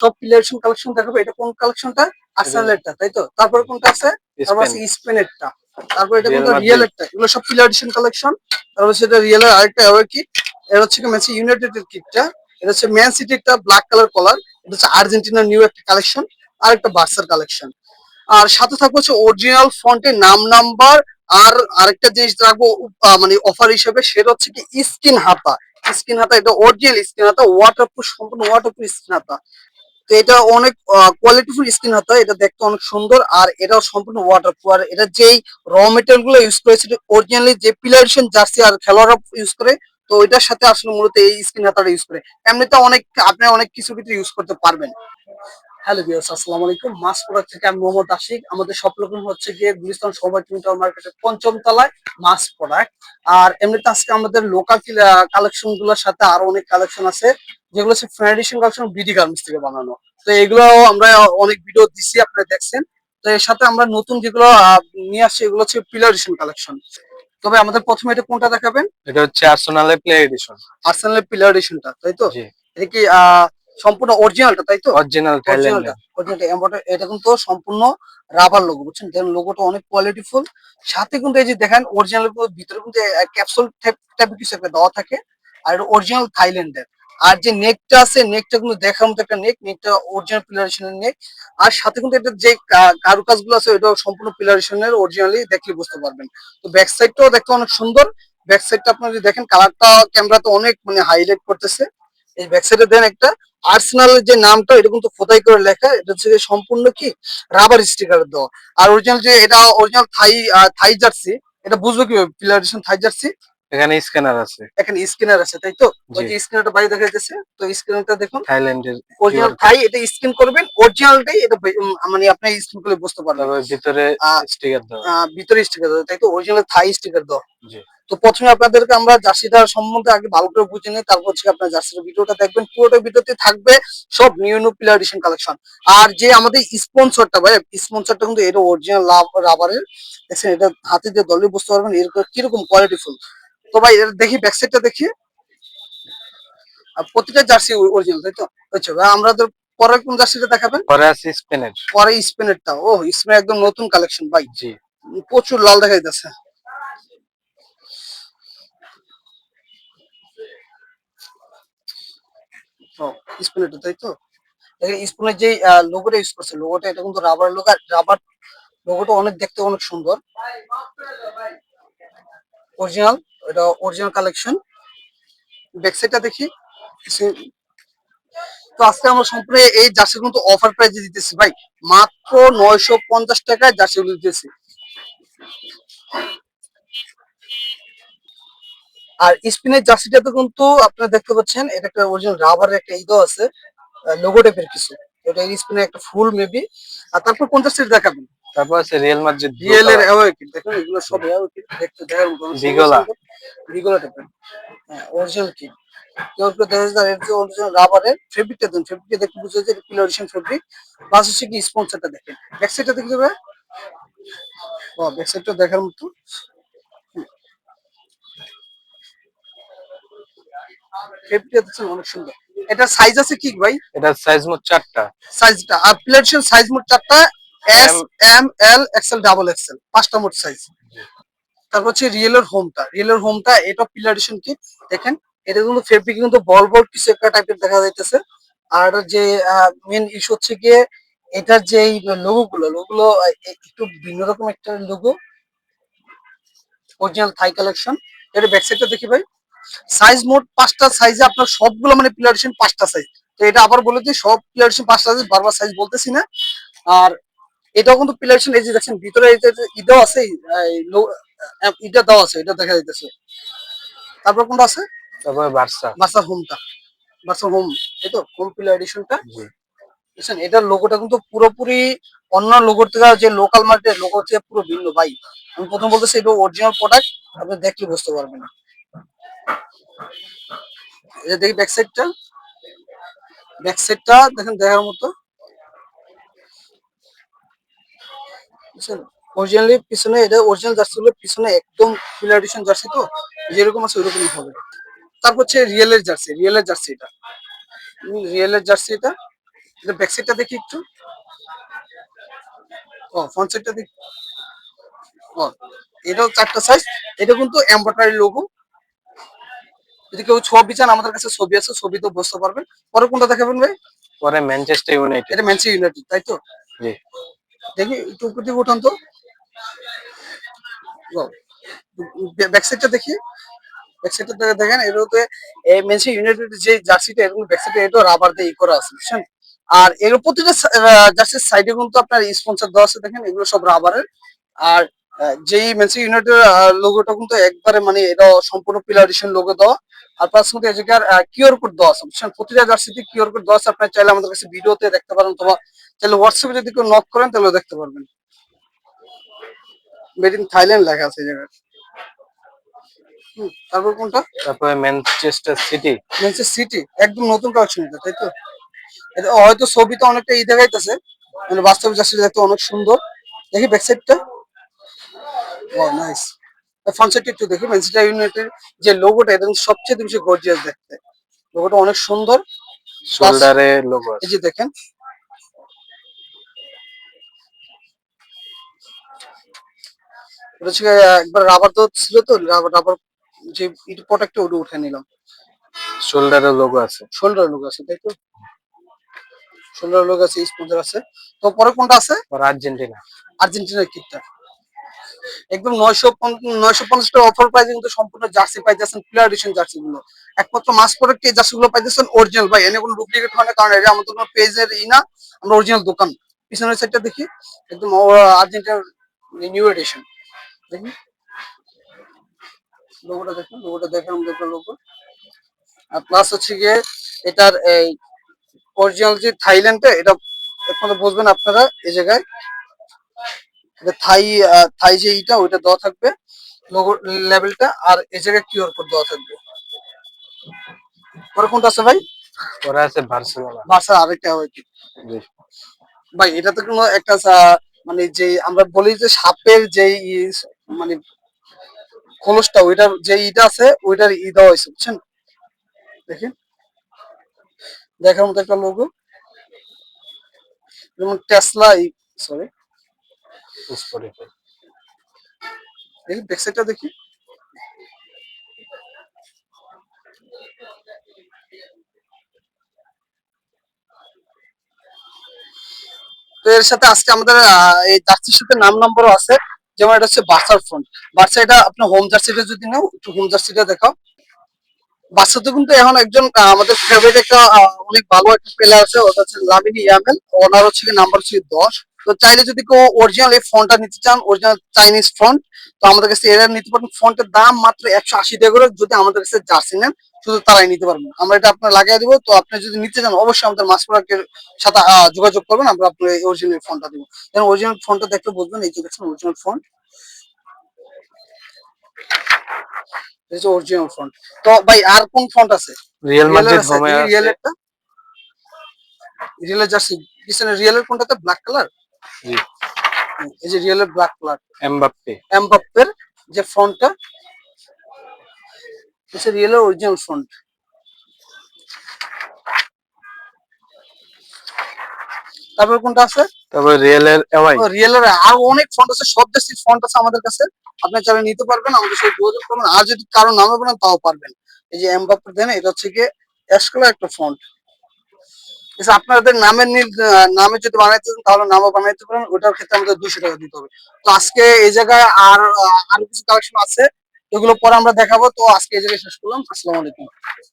সব প্লেয়ারেশন কালেকশন দেখাবো। এটা কোন কালেকশনটা? আর্সেনালেরটা, তাই তো? তারপরে কোনটা আছে? তারপর আছে স্পেনেরটা, তারপর এটা কোনটা? রিয়ালেরটা। এগুলো সব প্লেয়ার এডিশন কালেকশন। তারপর সেটা রিয়ালের আরেকটা অ্যাওয়ে কিট। এটা হচ্ছে ম্যানচেস্টার ইউনাইটেডের কিটটা। এটা হচ্ছে ম্যান সিটি একটা ব্ল্যাক কালার কলার। এটা হচ্ছে আর্জেন্টিনার নিউ একটা কালেকশন, আর একটা বার্সার কালেকশন। আর সাথে থাকবে হচ্ছে অরিজিনাল ফন্টে নাম নাম্বার। আর আরেকটা জিনিস রাখবো মানে অফার হিসেবে, সেটা হচ্ছে কি স্কিন হাতা। স্কিন হাতা, এটা অরিজিনাল স্কিন হাতা, ওয়াটারপ্রুফ, সম্পূর্ণ ওয়াটারপ্রুফ স্কিন হাতা। তো এটা অনেক কোয়ালিটিফুল স্কিন হাতা, এটা দেখতে অনেক সুন্দর, আর এটাও সম্পূর্ণ ওয়াটারপ্রুফ। আর এটা যেই র মেটেরিয়াল গুলো ইউজ করেছে অরিজিনালি যে পিলারেশন জার্সি আর খেলোয়াড়রা ইউজ করে, তো এটার সাথে আসলে মূলত এই স্কিন হাতাটা ইউজ করে। এমনিতে অনেক আপনি অনেক কিছু কিছু ইউজ করতে পারবেন। হ্যালো ভিউয়ার্স, আসসালামু আলাইকুম। মাস প্রোডাক্ট থেকে আমি মোহাম্মদ আশিক। আমাদের শপ লোকেশন হচ্ছে গিয়ে গুলিস্তান সবাই টাওয়ার মার্কেটের পঞ্চম তলায়, মাস প্রোডাক্ট। আর এমনিতে আজকে আমাদের লোকাল কালেকশন গুলোর সাথে আরো অনেক কালেকশন আছে, যেগুলো হচ্ছে ফ্রেডিশন কালেকশন, বিডি গার্মেন্টস থেকে বানানো। তো এগুলো আমরা অনেক ভিডিও দিচ্ছি, আপনারা দেখছেন। তো এর সাথে আমরা নতুন যেগুলো নিয়ে আসছি, এগুলো হচ্ছে পিলারেশন কালেকশন। তবে আমাদের প্রথমে এটা কোনটা দেখাবেন? এটা হচ্ছে আর্সেনালের প্লে এডিশন। আর্সেনালের পিলার এডিশনটা, তাই তো? জি, এটা কি সম্পূর্ণ অরিজিনালটা, তাই তো? অরিজিনাল অরিজিনালটা, থাইল্যান্ডের। অরিজিনালটা এটা কিন্তু সম্পূর্ণ রাবার লোগো, বুঝছেন? দেখেন লোগোটা অনেক কোয়ালিটিফুল। সাথে কিন্তু এই যে দেখেন অরিজিনাল ভিতরে কিন্তু ক্যাপসুল টাইপের কিছু একটা দেওয়া থাকে। আর এটা অরিজিনাল থাইল্যান্ডের। আর যে নেকটা আছে, নেকটা কিন্তু দেখার মতো একটা নেক, নেকটা অরিজিনাল পিলারেশনের নেক। আর সাথে কিন্তু এটা যে কারুকাজ গুলো আছে, ওটা সম্পূর্ণ পিলারেশনের, অরিজিনালি দেখলে বুঝতে পারবেন। তো ব্যাক সাইডটাও দেখতে অনেক সুন্দর। ব্যাক সাইডটা আপনারা যদি দেখেন, কালারটা ক্যামেরাতে অনেক মানে হাইলাইট করতেছে। এই ব্যাক সাইডে দেন একটা আর্সেনালের যে নামটা, এটা কিন্তু খোদাই করে লেখা। এটা হচ্ছে সম্পূর্ণ কি রাবার স্টিকার দেওয়া। আর অরিজিনাল যে এটা অরিজিনাল থাই থাই জার্সি, এটা বুঝবো কিভাবে পিলারেশন থাই জার্সি? এখানে স্ক্যানার আছে। এখানে স্ক্যানার আছে, তাই তো? ওই জি, যে স্ক্যানারটা বাইরে দেখা যাচ্ছে, তো স্ক্যানারটা দেখুন। থাইল্যান্ডের অরিজিনাল কিউআর কোড। থাই, এটা স্ক্যান করবেন, অরিজিনালটাই এটা মানে আপনি স্ক্যান করলে বুঝতে পারবেন। তারপর ভিতরে আহ স্টিকার দেওয়া। ভিতরে স্টিকার দেওয়া, তাই তো? অরিজিনাল থাই স্টিকার দেওয়া। জি, তো প্রথমে আপনাদেরকে আমরা জার্সিটার সম্বন্ধে আগে ভালো করে বুঝে নিই, তারপর হচ্ছে আপনার জার্সির ভিডিওটা দেখবেন। পুরোটা ভিডিওতে থাকবে সব new new pillar edition collection. আর যে আমাদের স্পন্সরটা ভাই, স্পন্সরটা কিন্তু এটা অরিজিনাল রাবারের। দেখছেন, এটা হাতে দিয়ে দলে বুঝতে পারবেন এরকম কিরকম কোয়ালিটিফুল। তো ভাই এটা দেখি, ব্যাক সাইডটা দেখি। প্রতিটা জার্সি অরিজিনাল, তাই তো? হচ্ছে ভাই, আমাদের পরে কোন জার্সিটা দেখাবেন? পরে আছে স্পেনের। পরে স্পেনেরটা। ও, স্পেন একদম নতুন কালেকশন ভাই, জি, প্রচুর লাল দেখা যাচ্ছে। ও, স্পেনেরটা, তাই তো? দেখেন স্পুনের যে লোগোটা ইউজ করছে, লোগোটা এটা কিন্তু রাবার লোগো। রাবার লোগোটা অনেক দেখতে অনেক সুন্দর, অরিজিনাল। এটা অরিজিনাল কালেকশন। ব্যাক সাইডটা দেখি। তো আজকে আমরা সম্পূর্ণ এই জার্সি কিন্তু অফার প্রাইসে দিতেছি ভাই, মাত্র 950 টাকায় জার্সিগুলো দিতেছি। আর স্পিনের জার্সিটাতে কিন্তু আপনারা দেখতে পাচ্ছেন, এটা একটা অরিজিনাল রাবারের একটা ইদো আছে, লোগো টাইপের কিছু। এটা স্পিনের একটা ফুল মেবি। আর তারপর কোন জার্সি দেখাবেন? তারপর আছে রিয়াল মাদ্রিদ ব্লু রিয়েল এর কালার। অ্যাওয়ে কিট, দেখুন এগুলো সব অ্যাওয়ে কিট, দেখতে দেখার মতো অনেক সুন্দর ভিগোলা। সুন্দর। রিগুলার টাইপের, হ্যাঁ, অরিজিনাল কিট। কেউ কেউ দেখা যায় এর যে অরিজিনাল রাবারের ফেব্রিকটা দেন, ফেব্রিকটা দেখতে বুঝতে যে পিলারেশন ফেব্রিক। প্লাস হচ্ছে কি স্পন্সরটা দেখেন, ব্যাক সাইডটা দেখতে হবে। ও, ব্যাক সাইডটা দেখার মতো। ফেব্রিকটা দেখছেন অনেক সুন্দর। এটা সাইজ আছে কি ভাই? এটার সাইজ মোট 4টা। সাইজটা আর পিলারেশন সাইজ মোট 4টা। S, M. M, L, XL, double XL, 5টা মোট সাইজ। তারপর হচ্ছে রিয়েলের হোমটা, রিয়েলের হোমটা এটা পিলারেশন কিট। দেখেন, এটা কিন্তু ফেব্রিক কিন্তু বল বল কিছু একটা টাইপের দেখা যাইতেছে। আর যে মেন ইস্যু হচ্ছে গিয়ে এটার যে লোগোগুলো একটু ভিন্ন রকম একটা লোগো, অরিজিনাল থাই কালেকশন। এটা ব্যাক সাইডটা দেখি ভাই। সাইজ মোট 5টা সাইজে আপনার সবগুলো মানে পিলারেশন 5টা সাইজ। তো এটা আবার বলে দিই, সব পিলারেশন 5টা সাইজ, বারবার সাইজ বলতেছি না। আর এটাও কিন্তু পিলারেশন, এই যে দেখছেন ভিতরে এই যে ইটাও আছে, ইটা দেওয়া আছে, এটা দেখা যাইতেছে। তারপর কোনটা আছে? তারপরে বার্সা। বার্সা হোমটা, বার্সা হোম, এই তো হোম পিলার এডিশনটা। জি, বুঝছেন, এটার লোগোটা কিন্তু পুরোপুরি অন্য লোগোর থেকে, যে লোকাল মার্কেটের লোগো থেকে পুরো ভিন্ন ভাই। আমি প্রথম বলতেছি এটা অরিজিনাল প্রোডাক্ট, আপনি দেখলে বুঝতে পারবেন। এটা দেখি ব্যাক সাইডটা, ব্যাক সাইডটা দেখেন দেখার মতো। বুঝছেন, অরিজিনালি পিছনে এটা অরিজিনাল জার্সি গুলো পিছনে একদম পিলার এডিশন জার্সি, তো যেরকম আছে ওইরকমই হবে। তারপর হচ্ছে রিয়েলের জার্সি, রিয়েলের জার্সি এটা, রিয়েলের জার্সি এটা। এটা ব্যাক সাইডটা দেখি একটু। ও ফ্রন্ট সাইডটা দেখি। ও এটাও 4টা সাইজ। এটা কিন্তু এমব্রয়ডারি লোগো। যদি কেউ ছবি চান আমাদের কাছে ছবি আছে, ছবিতেও বুঝতে পারবেন। পরে কোনটা দেখাবেন ভাই? পরে ম্যানচেস্টার ইউনাইটেড। এটা ম্যানচেস্টার ইউনাইটেড তাই তো? জি। দেখি একটু উপর দিকে উঠান তো। ব্যাক সাইডটা দেখি। ব্যাক সাইডটা দেখেন এটাতে এই ম্যানচেস্টার ইউনাইটেড যে জার্সিটা এরকম ব্যাক সাইডে এটা রাবার দিয়ে করা আছে বুঝছেন। আর এর প্রতিটা জার্সির সাইডে কিন্তু আপনার স্পন্সর দেওয়া আছে দেখেন, এগুলো সব রাবারের। আর যেই ম্যানচেস্টার ইউনাইটেড লোগোটা কিন্তু একবারে মানে এটা সম্পূর্ণ পিলারিশন লোগো দেওয়া। আর প্লাস কিন্তু এই জায়গার কিউআর কোড দেওয়া আছে বুঝছেন, প্রতিটা জার্সিতে কিউআর কোড দেওয়া আছে। আপনার চাইলে আমাদের কাছে ভিডিওতে দেখতে পারেন, অথবা চাইলে হোয়াটসঅ্যাপে যদি কেউ নক করেন তাহলে দেখতে পারবেন। মেড ইন থাইল্যান্ড লেখা আছে এই জায়গায়। তারপর কোনটা? তারপরে ম্যানচেস্টার সিটি। ম্যানচেস্টার সিটি একদম নতুন কালেকশন এটা তাই তো? এটা হয়তো ছবিতে অনেকটা দেখাইতেছে, মানে বাস্তবে জার্সি দেখতে অনেক সুন্দর। দেখি ব্যাক সাইডটা। ও নাইস। ফ্রন্ট সাইডটা একটু দেখি। ম্যানচেস্টার ইউনাইটেড যে লোগোটা এটা কিন্তু সবচেয়ে বেশি গর্জিয়াস দেখতে। লোগোটা অনেক সুন্দর। শোল্ডারে লোগো এই আছে। যে দেখেন, এটা হচ্ছে একবার রাবার তো ছিল, তো রাবার রাবার যে প্রোডাক্টটা ওটা উঠে নিলাম। শোল্ডারে লোগো আছে। শোল্ডার লোগো আছে তাই তো? শোল্ডার লোগো আছে, স্পন্সর আছে। তো পরে কোনটা আছে? পরে আর্জেন্টিনা। আর্জেন্টিনার কিটটা একদম 950 টাকা অফার প্রাইসে কিন্তু সম্পূর্ণ জার্সি পাইতেছেন, প্লেয়ার এডিশন জার্সি গুলো। একমাত্র মাস প্রোডাক্ট এই জার্সি গুলো পাইতেছেন অরিজিনাল ভাই, এনে কোনো ডুপ্লিকেট হয় না, কারণ এটা আমাদের কোনো পেজের না, আমরা অরিজিনাল দোকান। পিছনের সাইডটা দেখি, একদম আর্জেন্টিনার নিউ এডিশন। দেখি লোগোটা দেখুন, লোগোটা দেখেন আমাদের লোগো। আর প্লাস হচ্ছে গিয়ে এটার এই অরিজিনাল যে থাইল্যান্ডে, এটা একমাত্র বুঝবেন আপনারা এই জায়গায়। এটা থাই থাই যে ইটা ওইটা দেওয়া থাকবে লোগো লেভেলটা, আর এই জায়গায় কিউআর কোড দেওয়া থাকবে। পরে কোনটা আছে ভাই? পরে আছে বার্সেলোনা। বার্সা আরেকটা হয় কি জি। ভাই? এটা তো কোনো একটা মানে যে আমরা বলি যে সাপের যে মানে খোলসটা, ওইটার যে ইটা আছে ওইটার দেওয়া হয়েছে বুঝছেন। দেখেন দেখার মতো একটা লোগো, যেমন টেসলা। Sorry, Spotify. দেখি ব্যাক সাইডটা দেখি। তো এর সাথে আজকে আমাদের এই জার্সির সাথে নাম নাম্বারও আছে। যেমন এটা হচ্ছে বার্সার ফ্রন্ট। বার্সা এটা আপনার হোম জার্সিটা যদি নাও, একটু হোম জার্সিটা দেখাও। বার্সাতে কিন্তু এখন একজন আমাদের ফেভারিট একটা অনেক ভালো একটা প্লেয়ার আছে, ওটা হচ্ছে লামিনে ইয়ামাল। ওনার হচ্ছে নাম্বার হচ্ছে 10। তো চাইলে যদি কেউ অরিজিনাল এই ফন্টটা নিতে চান, অরিজিনাল চাইনিজ ফন্ট, তো আমাদের কাছে এরা নিতে পারবেন। ফন্টের দাম মাত্র 180 টাকা করে। যদি আমাদের কাছে জার্সি নেন শুধু তারাই নিতে পারবেন, আমরা এটা আপনার লাগিয়ে দিব। তো আপনি যদি নিতে চান অবশ্যই আমাদের মাস প্রোডাক্টের সাথে যোগাযোগ করবেন, আমরা আপনার অরিজিনাল ফন্টটা দিব। যেন অরিজিনাল ফন্টটা দেখলে বুঝবেন, এই যে দেখছেন অরিজিনাল ফন্ট, এই যে অরিজিনাল ফন্ট। তো ভাই আর কোন ফন্ট আছে? রিয়াল রিয়েলের মাদ্রিদ আছে, হোমে দেখি আছে। রিয়েলেরটা। রিয়েলের জার্সি পিছনে রিয়েলের কোনটাতে ব্ল্যাক কালার? জি। এই যে রিয়েলের ব্ল্যাক কালার এমবাপ্পে। এমবাপ্পের যে ফন্টটা, হচ্ছে রিয়েলের অরিজিনাল ফন্ট। তারপর কোনটা আছে? তারপরে রিয়েলের এওয়াই। রিয়েলের আর অনেক ফন্ট আছে, সব জার্সির ফন্ট আছে আমাদের কাছে। আপনি চাইলে নিতে পারবেন, আমাদের সাথে যোগাযোগ করবেন। আর যদি কারো নামে বলেন তাও পারবেন। এই যে এমবাপ্পে দেন, এটা হচ্ছে গিয়ে অ্যাশ কালার একটা ফন্ট। আপনাদের নামের নামে যদি বানাইতে চান তাহলে নামও বানাইতে পারেন, ওটার ক্ষেত্রে আমাদের 200 টাকা দিতে হবে। তো আজকে এই জায়গায় আর আরো কিছু কালেকশন আছে, এগুলো পরে আমরা দেখাবো। তো আজকে এই জায়গায় শেষ করলাম। আসসালামু আলাইকুম।